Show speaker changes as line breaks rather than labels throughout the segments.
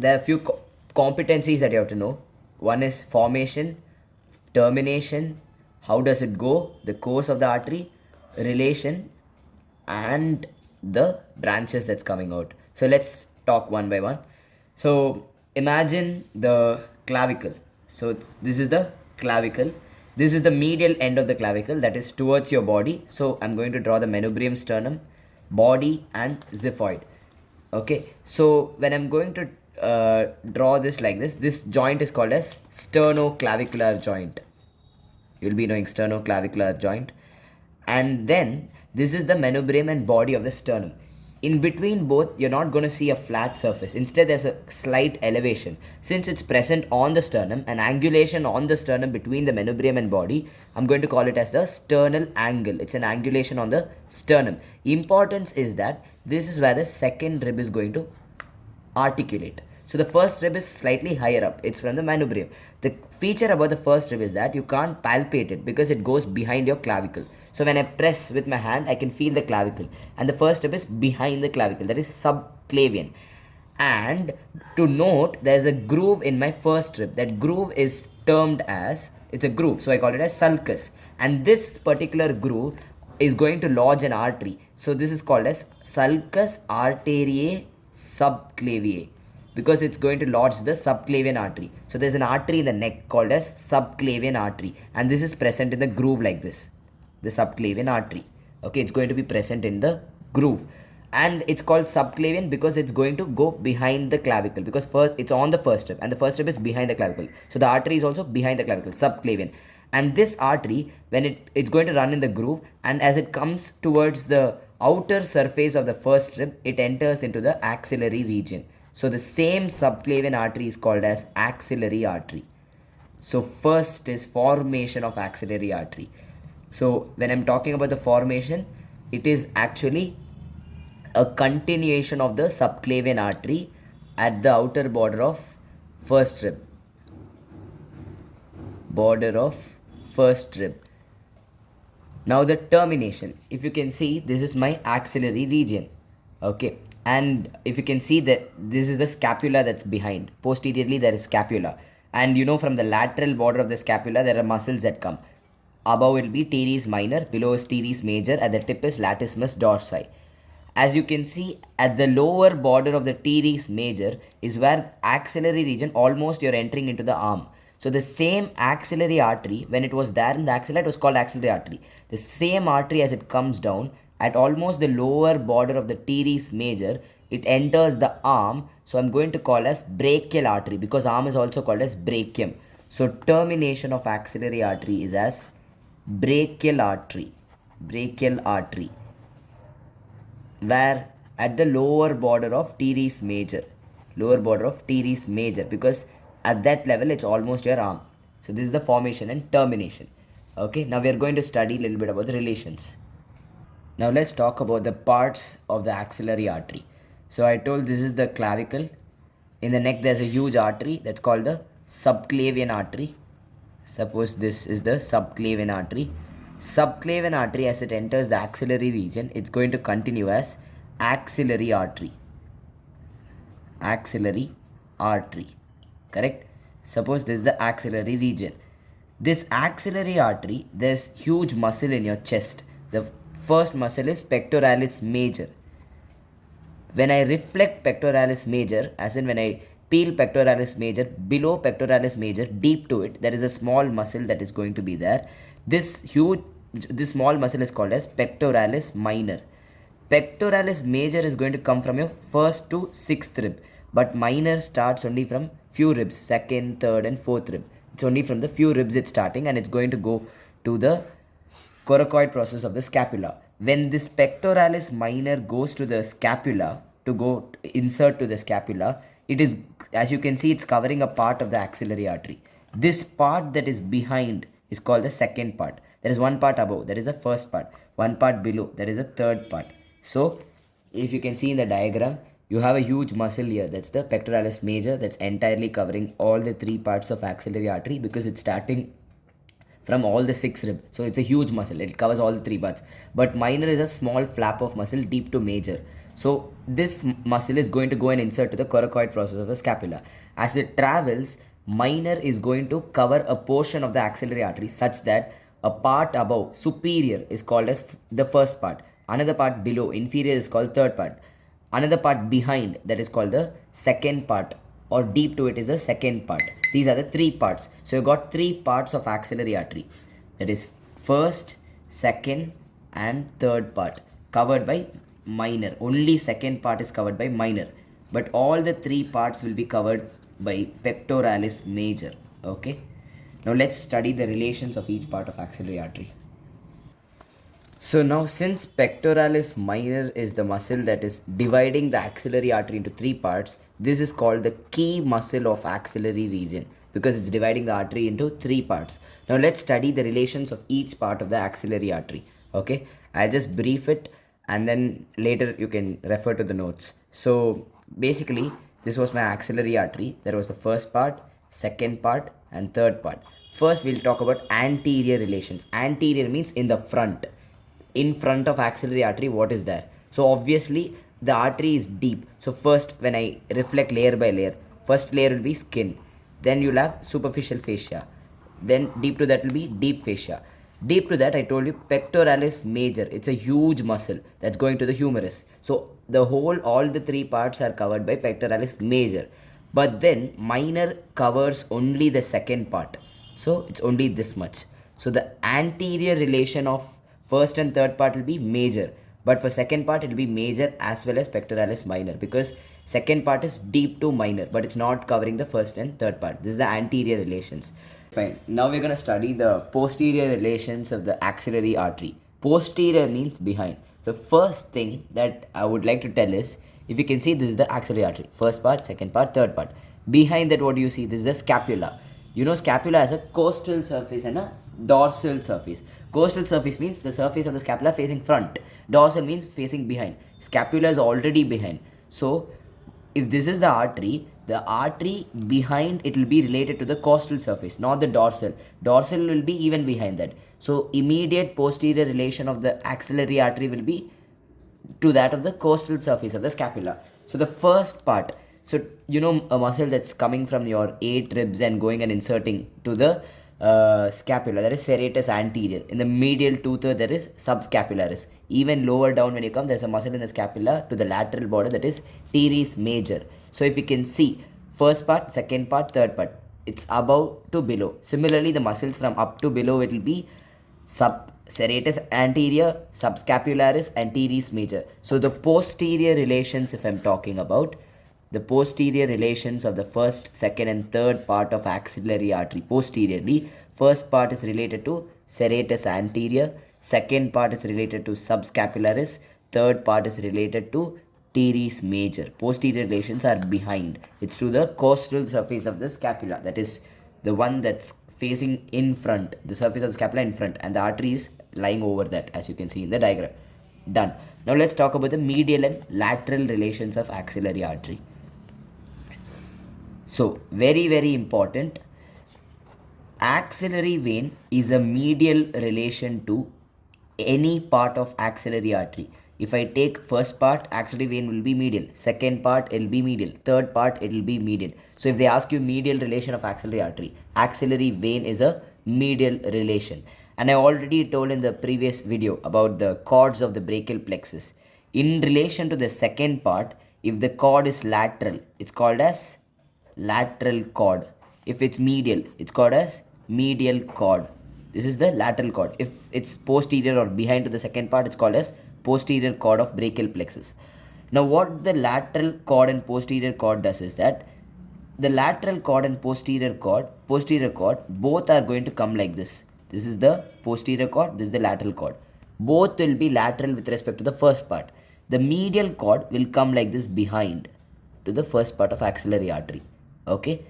there are a few competencies that you have to know. One is formation, termination, how does it go, the course of the artery, relation, and the branches that's coming out. So let's talk one by one. So imagine the clavicle. So this is the clavicle. This is the medial end of the clavicle that is towards your body. So I'm going to draw the manubrium sternum, body, and xiphoid. Okay, so when I'm going to draw this like this joint is called as sternoclavicular joint. You'll be knowing sternoclavicular joint. And then this is the manubrium and body of the sternum. In between both, you're not going to see a flat surface. Instead, there's a slight elevation. Since it's present on the sternum, an angulation on the sternum between the manubrium and body, I'm going to call it as the sternal angle. It's an angulation on the sternum. Importance is that this is where the second rib is going to articulate. So the first rib is slightly higher up. It's from the manubrium. The feature about the first rib is that you can't palpate it because it goes behind your clavicle. So when I press with my hand, I can feel the clavicle. And the first rib is behind the clavicle. That is subclavian. And to note, there's a groove in my first rib. That groove is termed as, it's a groove. So I call it as sulcus. And this particular groove is going to lodge an artery. So this is called as sulcus arteriae subclaviae, because it's going to lodge the subclavian artery. So there's an artery in the neck called as subclavian artery, and this is present in the groove like this, the subclavian artery. Okay, it's going to be present in the groove, and it's called subclavian because it's going to go behind the clavicle, because first it's on the first rib and the first rib is behind the clavicle. So the artery is also behind the clavicle, subclavian. And this artery, when it's going to run in the groove, and as it comes towards the outer surface of the first rib, it enters into the axillary region. So the same subclavian artery is called as axillary artery. So first is formation of axillary artery. So when I'm talking about the formation, it is actually a continuation of the subclavian artery at the outer border of first rib. Border of first rib. Now the termination. If you can see, this is my axillary region. Okay. And if you can see that this is the scapula that's behind. Posteriorly there is scapula. And you know, from the lateral border of the scapula there are muscles that come. Above will be teres minor, below is teres major, at the tip is latissimus dorsi. As you can see, at the lower border of the teres major is where axillary region, almost you're entering into the arm. So the same axillary artery, when it was there in the axilla, it was called axillary artery. The same artery, as it comes down at almost the lower border of the teres major, it enters the arm. So I'm going to call as brachial artery, because arm is also called as brachium. So termination of axillary artery is as brachial artery. Brachial artery, where at the lower border of teres major. Lower border of teres major, because at that level it's almost your arm. So this is the formation and termination. Okay, now we are going to study a little bit about the relations. Now let's talk about the parts of the axillary artery. So I told this is the clavicle. In the neck there's a huge artery that's called the subclavian artery. Suppose this is the subclavian artery. Subclavian artery, as it enters the axillary region, it's going to continue as axillary artery. Axillary artery. Correct? Suppose this is the axillary region. This axillary artery, there's huge muscle in your chest. The first muscle is pectoralis major. When I reflect pectoralis major, as in when I peel pectoralis major, below pectoralis major, deep to it, there is a small muscle that is going to be there. This small muscle is called as pectoralis minor. Pectoralis major is going to come from your first to sixth rib, but minor starts only from few ribs, second, third and fourth rib. It's only from the few ribs it's starting, and it's going to go to the coracoid process of the scapula. When this pectoralis minor goes to the scapula, to go insert to the scapula, it is, as you can see, it's covering a part of the axillary artery. This part that is behind is called the second part. There is one part above, that is the first part. One part below, that is the third part. So if you can see in the diagram, you have a huge muscle here, that's the pectoralis major, that's entirely covering all the three parts of axillary artery, because it's starting from all the 6 rib. So it's a huge muscle. It covers all the 3 parts. But minor is a small flap of muscle deep to major. So this muscle is going to go and insert to the coracoid process of the scapula. As it travels, minor is going to cover a portion of the axillary artery such that a part above, superior, is called as the first part. Another part below, inferior, is called third part. Another part behind, that is called the second part, or deep to it is the second part. These are the 3 parts. So you got 3 parts of axillary artery, that is first, second and third part, covered by minor. Only second part is covered by minor, but all the 3 parts will be covered by pectoralis major. Okay, now let's study the relations of each part of axillary artery. So now, since pectoralis minor is the muscle that is dividing the axillary artery into 3 parts, this is called the key muscle of axillary region because it's dividing the artery into 3 parts. Now let's study the relations of each part of the axillary artery. Okay, I'll just brief it and then later you can refer to the notes. So basically, this was my axillary artery. There was the first part, second part and third part. First we'll talk about anterior relations. Anterior means in the front. In front of axillary artery, what is there? So obviously the artery is deep. So first, when I reflect layer by layer, first layer will be skin, then you'll have superficial fascia, then deep to that will be deep fascia. Deep to that, I told you, pectoralis major. It's a huge muscle that's going to the humerus. So the whole, all the 3 parts are covered by pectoralis major. But then minor covers only the second part. So it's only this much. So the anterior relation of first and third part will be major, but for second part it will be major as well as pectoralis minor, because second part is deep to minor but it's not covering the first and third part. This is the anterior relations. Fine, now we're going to study the posterior relations of the axillary artery. Posterior means behind. So first thing that I would like to tell is, if you can see, this is the axillary artery, first part, second part, third part. Behind that, what do you see? This is the scapula. You know, scapula has a costal surface and a dorsal surface. Costal surface means the surface of the scapula facing front. Dorsal means facing behind. Scapula is already behind. So if this is the artery behind it will be related to the costal surface, not the dorsal. Dorsal will be even behind that. So immediate posterior relation of the axillary artery will be to that of the costal surface of the scapula. So the first part, so you know, a muscle that's coming from your 8 ribs and going and inserting to the scapula, that is serratus anterior. In the medial 2/3, there is subscapularis. Even lower down when you come, there's a muscle in the scapula to the lateral border, that is teres major. So if you can see, first part, second part, third part, it's above to below. Similarly, the muscles from up to below, it will be serratus anterior, subscapularis and teres major. So the posterior relations, if I'm talking about, the posterior relations of the first, second and third part of axillary artery posteriorly, first part is related to serratus anterior, second part is related to subscapularis, third part is related to teres major. Posterior relations are behind. It's to the costal surface of the scapula, that is the one that's facing in front, the surface of the scapula in front, and the artery is lying over that, as you can see in the diagram. Done. Now let's talk about the medial and lateral relations of axillary artery. So very, very important, axillary vein is a medial relation to any part of axillary artery. If I take first part, axillary vein will be medial, second part it will be medial, third part it will be medial. So if they ask you medial relation of axillary artery, axillary vein is a medial relation. And I already told in the previous video about the chords of the brachial plexus. In relation to the second part, if the cord is lateral, it's called as lateral cord. If it's medial, it's called as medial cord. This is the lateral cord. If it's posterior or behind to the second part, it's called as posterior cord of brachial plexus. Now what the lateral cord and posterior cord does is that the lateral cord and posterior cord both are going to come like this. This is the posterior cord, this is the lateral cord. Both will be lateral with respect to the first part. The medial cord will come like this behind to the first part of axillary artery. Okay,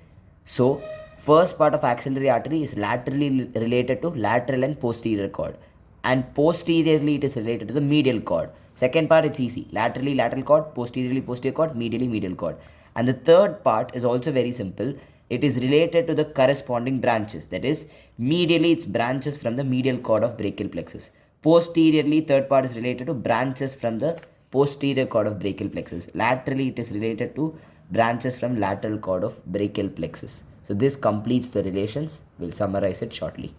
so first part of axillary artery is laterally related to lateral and posterior cord, and posteriorly it is related to the medial cord. Second part, it's easy, laterally lateral cord, posteriorly posterior cord, medially medial cord. And the third part is also very simple, it is related to the corresponding branches. That is, medially it's branches from the medial cord of brachial plexus. Posteriorly, third part is related to branches from the posterior cord of brachial plexus. Laterally, it is related to branches from lateral cord of brachial plexus. So this completes the relations. We'll summarize it shortly.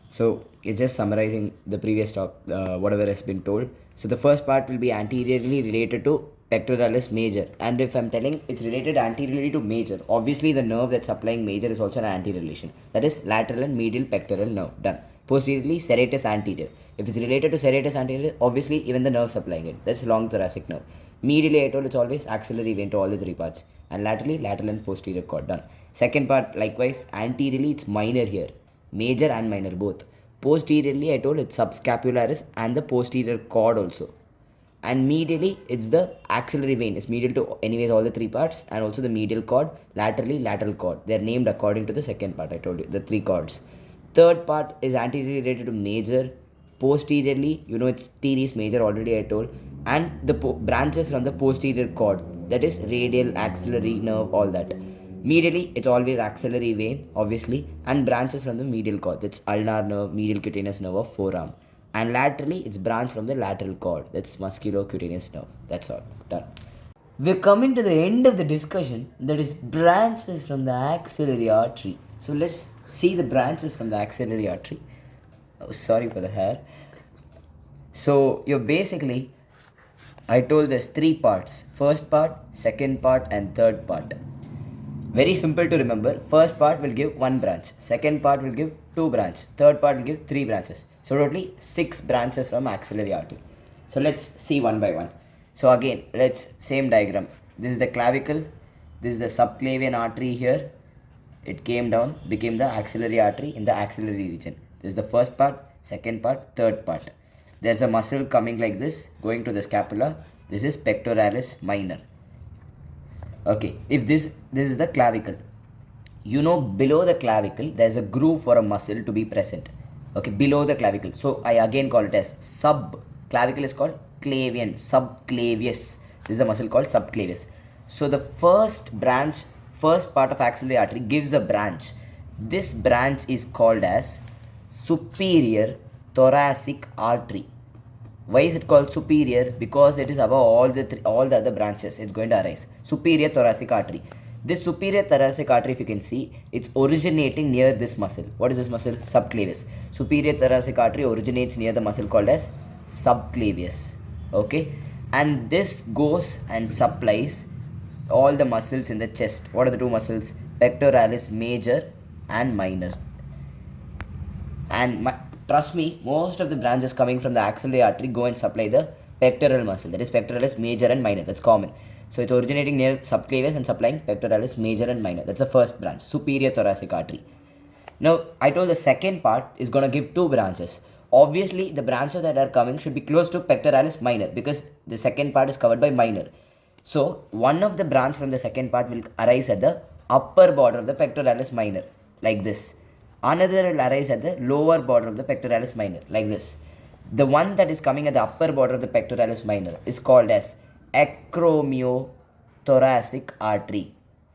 So it's just summarizing the previous talk, whatever has been told. So the first part will be anteriorly related to pectoralis major, and if I'm telling it's related anteriorly to major, obviously the nerve that's supplying major is also an anterior relation. That is lateral and medial pectoral nerve. Done. Posteriorly serratus anterior. If it's related to serratus anterior, obviously even the nerve supplying it. That's long thoracic nerve. Medially, I told it's always axillary vein to all the three parts, and laterally lateral and posterior cord. Done. Second part likewise anteriorly it's minor here. Major and minor both. Posteriorly, I told it's subscapularis and the posterior cord also. And medially, it's the axillary vein. It's medial to anyways all the three parts, and also the medial cord, laterally lateral cord. They are named according to the second part I told you, the three cords. Third part is anteriorly related to major. Posteriorly, you know it's teres major already I told, and the branches from the posterior cord. That is radial, axillary nerve, all that. Medially, it's always axillary vein, obviously, and branches from the medial cord. That's ulnar nerve, medial cutaneous nerve of forearm. And laterally, it's branch from the lateral cord. That's musculocutaneous nerve. That's all. Done. We're coming to the end of the discussion. That is branches from the axillary artery. So let's see the branches from the axillary artery. Oh, sorry for the hair. So you're basically, I told there's three parts. First part, second part, and third part. Very simple to remember. First part will give one branch. Second part will give two branches. Third part will give three branches. So totally 6 branches from axillary artery. So let's see one by one. So again, let's same diagram. This is the clavicle. This is the subclavian artery here. It came down, became the axillary artery in the axillary region. This is the first part, second part, third part. There's a muscle coming like this, going to the scapula. This is pectoralis minor. Okay, if this is the clavicle. You know below the clavicle, there's a groove for a muscle to be present. Okay, below the clavicle. So I again call it as clavicle is called clavian, subclavius. This is a muscle called subclavius. So the first part of axillary artery gives a branch. This branch is called as superior thoracic artery. Why is it called superior? Because it is above all the other branches. It's going to arise. Superior thoracic artery. This superior thoracic artery, if you can see, it's originating near this muscle. What is this muscle? Subclavius. Superior thoracic artery originates near the muscle called as subclavius. Okay, and this goes and supplies all the muscles in the chest. What are the two muscles? Pectoralis major and minor. And trust me, most of the branches coming from the axillary artery go and supply the pectoral muscle. That is pectoralis major and minor. That's common. So it's originating near subclavius and supplying pectoralis major and minor. That's the first branch, superior thoracic artery. Now, I told the second part is going to give two branches. Obviously, the branches that are coming should be close to pectoralis minor because the second part is covered by minor. So, one of the branch from the second part will arise at the upper border of the pectoralis minor, like this. Another will arise at the lower border of the pectoralis minor, like this. The one that is coming at the upper border of the pectoralis minor is called as acromiothoracic artery,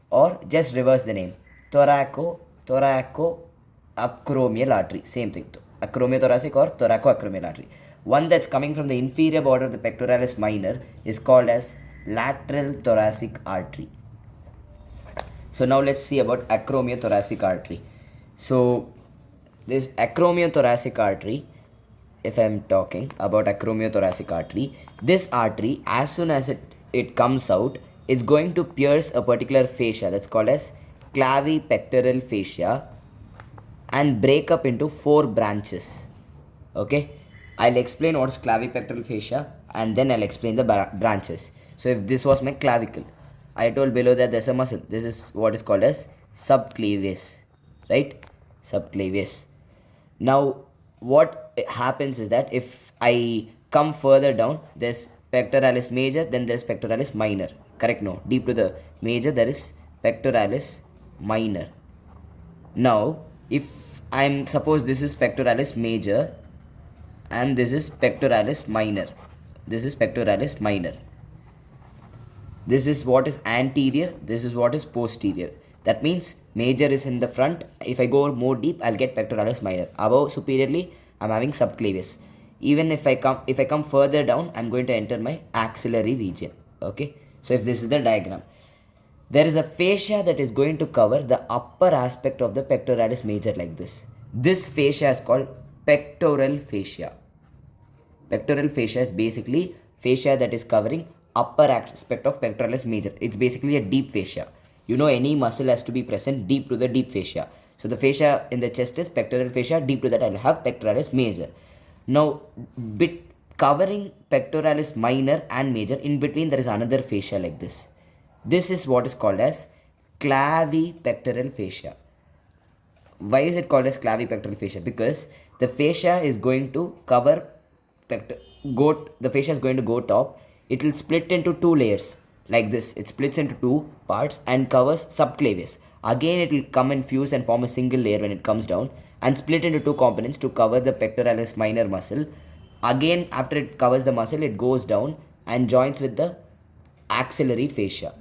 or just reverse the name, thoracoacromial artery, same thing, acromiothoracic or thoracoacromial artery. One that's coming from the inferior border of the pectoralis minor is called as lateral thoracic artery. So now let's see about acromiothoracic artery. So this acromiothoracic artery, if I'm talking about acromiothoracic artery, this artery, as soon as it comes out, it's going to pierce a particular fascia that's called as clavipectoral fascia and break up into 4 branches. Okay, I'll explain what's clavipectoral fascia and then I'll explain the branches. So if this was my clavicle, I told below that there's a muscle. This is what is called as subclavius, right? Subclavius. Now what happens is that if I come further down, there's pectoralis major, then there's pectoralis minor. Correct? No. Deep to the major, there is pectoralis minor. Now, if I'm suppose this is pectoralis major and this is pectoralis minor. This is pectoralis minor. This is what is anterior. This is what is posterior. That means major is in the front. If I go more deep, I'll get pectoralis minor. Above superiorly, I'm having subclavius. Even if I come further down, I'm going to enter my axillary region. Okay. So if this is the diagram, there is a fascia that is going to cover the upper aspect of the pectoralis major like this. This fascia is called pectoral fascia. Pectoral fascia is basically fascia that is covering upper aspect of pectoralis major. It's basically a deep fascia. You know, any muscle has to be present deep to the deep fascia. So the fascia in the chest is pectoral fascia. Deep to that I'll have pectoralis major. Now, covering pectoralis minor and major, in between there is another fascia like this. This is what is called as clavipectoral fascia. Why is it called as clavipectoral fascia? Because the fascia is going to cover the fascia is going to go top. It will split into two layers like this. It splits into two parts and covers subclavius. Again, it will come and fuse and form a single layer when it comes down and split into two components to cover the pectoralis minor muscle. Again, after it covers the muscle, it goes down and joins with the axillary fascia.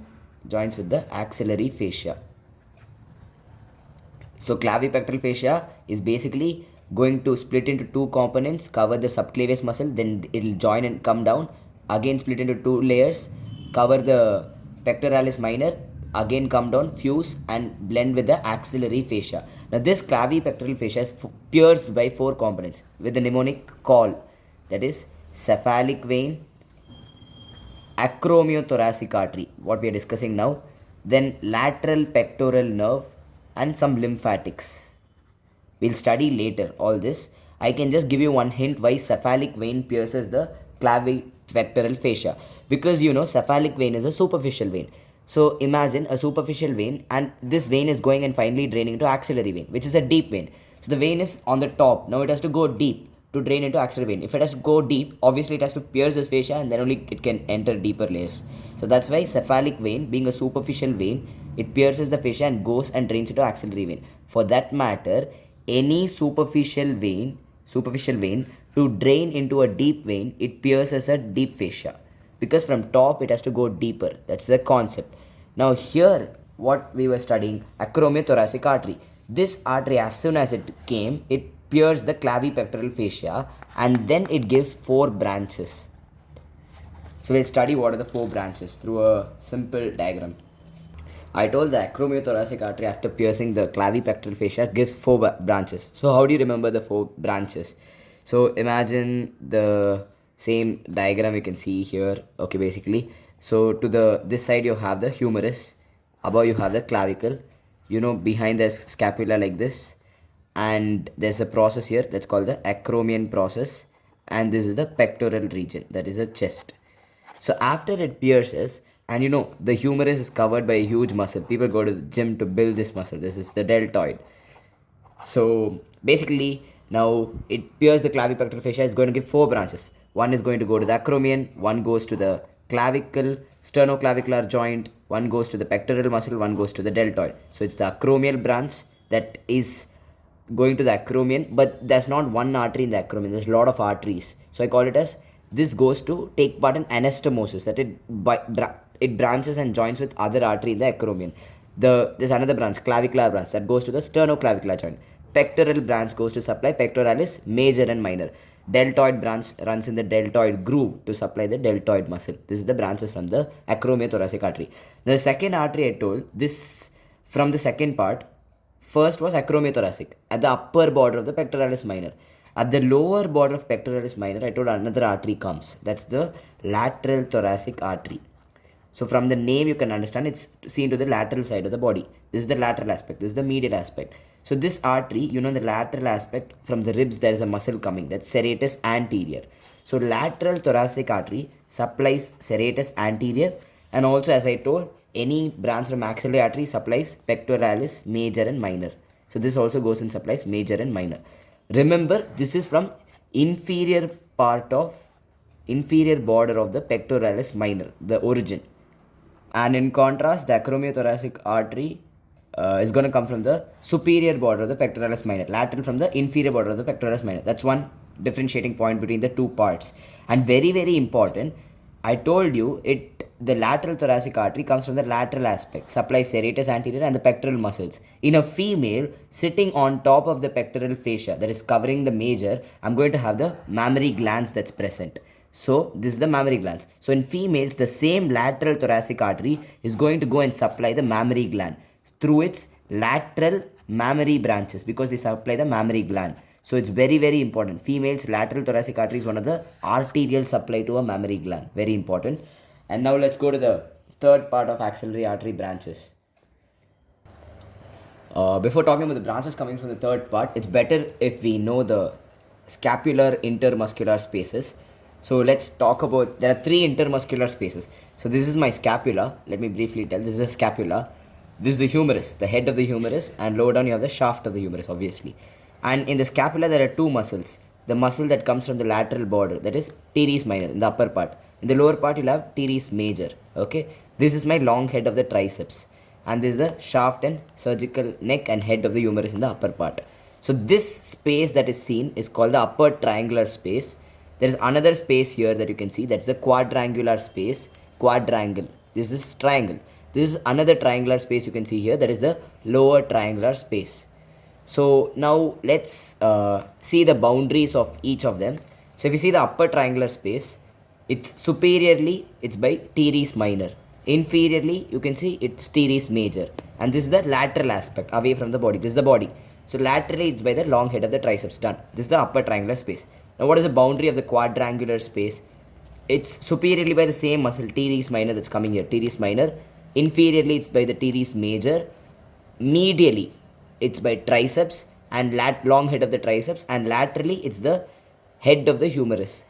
So clavipectoral fascia is basically going to split into two components, cover the subclavius muscle, then it will join and come down, again split into two layers, cover the pectoralis minor, again come down, fuse and blend with the axillary fascia. Now this clavipectoral fascia is pierced by four components with the mnemonic call, that is cephalic vein, acromiothoracic artery, what we are discussing now, then lateral pectoral nerve and some lymphatics. We'll study later all this. I can just give you one hint why cephalic vein pierces the clavipectoral fascia. Because you know cephalic vein is a superficial vein. So imagine a superficial vein and this vein is going and finally draining to axillary vein, which is a deep vein. So the vein is on the top. Now it has to go deep to drain into axillary vein. If it has to go deep, obviously it has to pierce this fascia and then only it can enter deeper layers. So that's why cephalic vein, being a superficial vein, it pierces the fascia and goes and drains into axillary vein. For that matter, any superficial vein to drain into a deep vein, it pierces a deep fascia. Because from top it has to go deeper. That's the concept. Now here, what we were studying, acromiothoracic artery. This artery, as soon as it came, it pierced the clavipectoral fascia and then it gives four branches. So we'll study what are the four branches through a simple diagram. I told the acromiothoracic artery after piercing the clavipectoral fascia gives four branches. So how do you remember the four branches? So imagine the same diagram you can see here. Okay, basically. So to this side you have the humerus, above you have the clavicle, you know, behind the scapula like this, and there's a process here that's called the acromion process, and this is the pectoral region, that is the chest. So after it pierces, and you know the humerus is covered by a huge muscle. People go to the gym to build this muscle. This is the deltoid. So basically now it pierces the clavipectoral fascia. Is going to give four branches. One is going to go to the acromion, one goes to the clavicle, sternoclavicular joint, one goes to the pectoral muscle, one goes to the deltoid. So it's the acromial branch that is going to the acromion, but there's not one artery in the acromion. There's a lot of arteries. So I call it as this goes to take part in anastomosis, that it branches and joins with other artery in the acromion. There's another branch, clavicular branch, that goes to the sternoclavicular joint. Pectoral branch goes to supply pectoralis major and minor. Deltoid branch runs in the deltoid groove to supply the deltoid muscle. This is the branches from the acromiothoracic artery. The second artery I told, this from the second part, first was acromiothoracic at the upper border of the pectoralis minor. At the lower border of pectoralis minor, I told another artery comes. That's the lateral thoracic artery. So from the name you can understand it's seen to the lateral side of the body. This is the lateral aspect. This is the medial aspect. So this artery, you know, the lateral aspect, from the ribs there is a muscle coming. That's serratus anterior. So lateral thoracic artery supplies serratus anterior, and also as I told, any branch from axillary artery supplies pectoralis major and minor. So this also goes and supplies major and minor. Remember, this is from inferior border of the pectoralis minor, the origin. And in contrast, the acromiothoracic artery is going to come from the superior border of the pectoralis minor, lateral from the inferior border of the pectoralis minor. That's one differentiating point between the two parts. And very, very important, I told you the lateral thoracic artery comes from the lateral aspect, supplies serratus anterior and the pectoral muscles. In a female, sitting on top of the pectoral fascia that is covering the major, I'm going to have the mammary glands that's present. So this is the mammary glands. So in females, the same lateral thoracic artery is going to go and supply the mammary gland through its lateral mammary branches, because they supply the mammary gland. So it's very, very important. Females, lateral thoracic artery is one of the arterial supply to a mammary gland. Very important. And now let's go to the third part of axillary artery branches. Before talking about the branches coming from the third part, it's better if we know the scapular intermuscular spaces. So let's talk about, there are three intermuscular spaces. So this is my scapula. Let me briefly tell. This is the scapula. This is the humerus, the head of the humerus, and lower down you have the shaft of the humerus, obviously. And in the scapula there are two muscles. The muscle that comes from the lateral border, that is teres minor in the upper part. In the lower part you'll have teres major. Okay, this is my long head of the triceps, and this is the shaft and surgical neck and head of the humerus in the upper part. So this space that is seen is called the upper triangular space. There is another space here that you can see, that's the quadrangular space. Quadrangle, this is triangle. This is another triangular space you can see here, that is the lower triangular space. So now let's see the boundaries of each of them. So if you see the upper triangular space, it's superiorly it's by teres minor. Inferiorly you can see it's teres major. And this is the lateral aspect away from the body. This is the body. So laterally it's by the long head of the triceps. Done. This is the upper triangular space. Now what is the boundary of the quadrangular space? It's superiorly by the same muscle, teres minor, that's coming here, teres minor. Inferiorly it's by the teres major. Medially it's by triceps and long head of the triceps, and laterally it's the head of the humerus,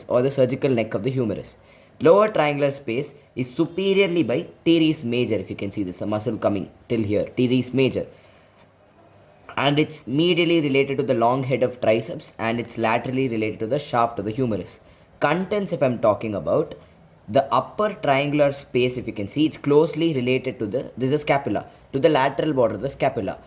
or the surgical neck of the humerus. Lower triangular space is superiorly by teres major. If you can see this, the muscle coming till here, teres major, and it's medially related to the long head of triceps, and it's laterally related to the shaft of the humerus. Contents, if I'm talking about the upper triangular space, if you can see, it's closely related to this is the scapula, to the lateral border of the scapula.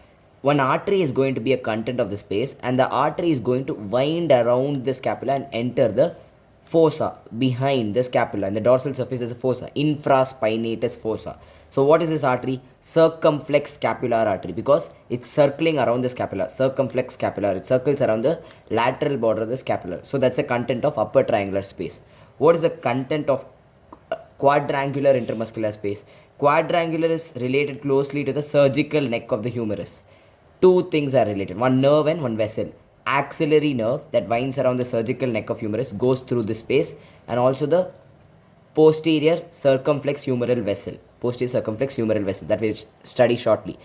One artery is going to be a content of the space, and the artery is going to wind around the scapula and enter the fossa behind the scapula. And the dorsal surface is a fossa, infraspinatus fossa. So what is this artery? Circumflex scapular artery, because it's circling around the scapula. Circumflex scapular, it circles around the lateral border of the scapula. So that's the content of upper triangular space. What is the content of quadrangular intermuscular space? Quadrangular is related closely to the surgical neck of the humerus. Two things are related, one nerve and one vessel. Axillary nerve that winds around the surgical neck of humerus goes through this space, and also the posterior circumflex humeral vessel. Posterior circumflex humeral vessel that we'll study shortly.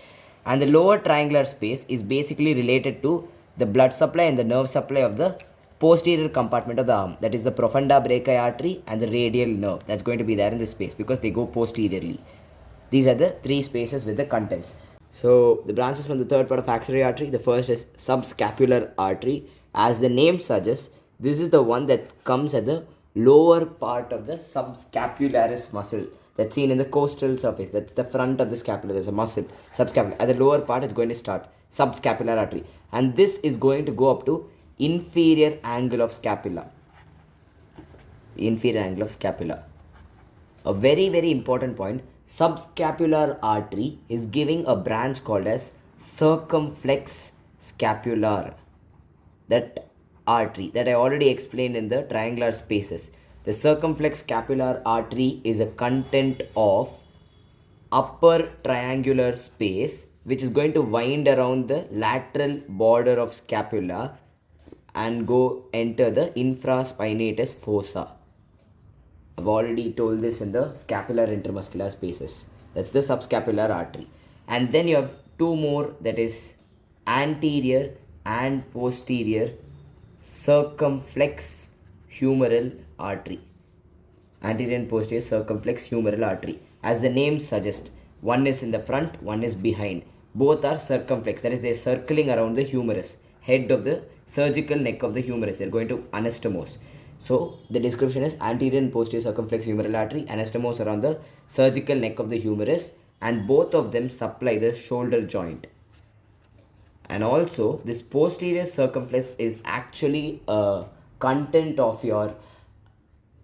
And the lower triangular space is basically related to the blood supply and the nerve supply of the posterior compartment of the arm, that is the profunda brachii artery and the radial nerve. That's going to be there in this space because they go posteriorly. These are the three spaces with the contents. So the branches from the third part of axillary artery, the first is subscapular artery. As the name suggests, this is the one that comes at the lower part of the subscapularis muscle that's seen in the costal surface. That's the front of the scapula. There's a muscle, subscapular. At the lower part, it's going to start subscapular artery, and this is going to go up to inferior angle of scapula. Inferior angle of scapula. A very, very important point. Subscapular artery is giving a branch called as circumflex scapular. That artery that I already explained in the triangular spaces. The circumflex scapular artery is a content of upper triangular space which is going to wind around the lateral border of scapula and go enter the infraspinatus fossa. I've already told this in the scapular intermuscular spaces. That's the subscapular artery. And then you have two more, that is anterior and posterior circumflex humeral artery. Anterior and posterior circumflex humeral artery. As the name suggests, one is in the front, one is behind. Both are circumflex, that is they are circling around the humerus, head of the surgical neck of the humerus. They are going to anastomose. So the description is anterior and posterior circumflex humeral artery, anastomose around the surgical neck of the humerus, and both of them supply the shoulder joint. And also this posterior circumflex is actually a content of your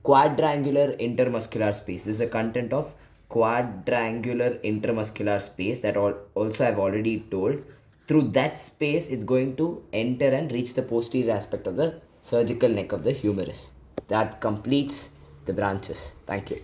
quadrangular intermuscular space. This is the content of quadrangular intermuscular space that also I've already told. Through that space, it's going to enter and reach the posterior aspect of the surgical neck of the humerus. That completes the branches. Thank you.